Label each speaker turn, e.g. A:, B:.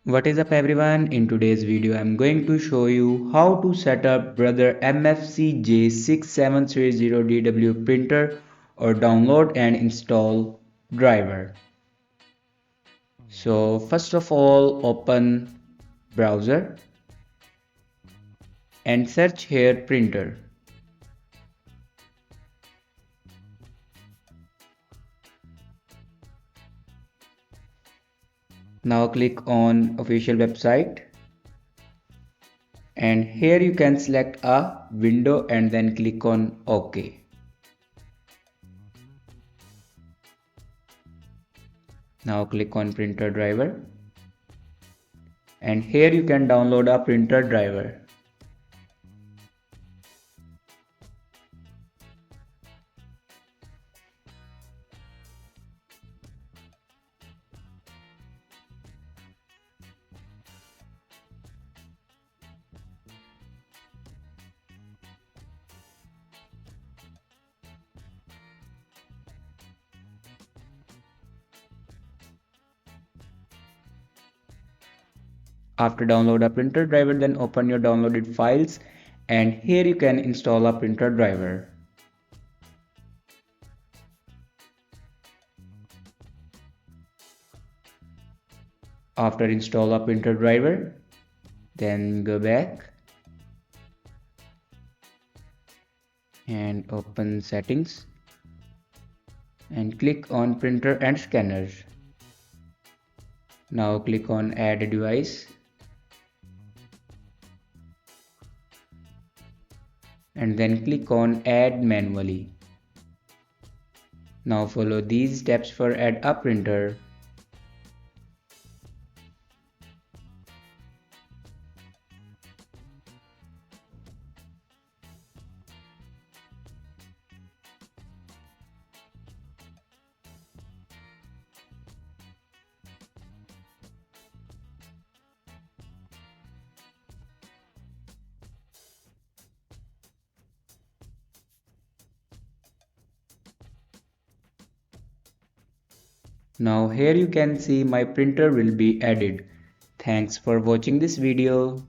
A: What is up everyone, in today's video I am going to show you how to set up brother MFC J6730DW printer or download and install driver. So first of all, open browser and search here printer. Now click on official website and here you can select a window and then click on OK. Now click on printer driver and here you can download a printer driver. After download a printer driver, then open your downloaded files and here you can install a printer driver. After install a printer driver, then go back and open settings and click on printer and scanner. Now click on add device and then click on add manually. Now follow these steps for add a printer. Now here you can see my printer will be added. Thanks for watching this video.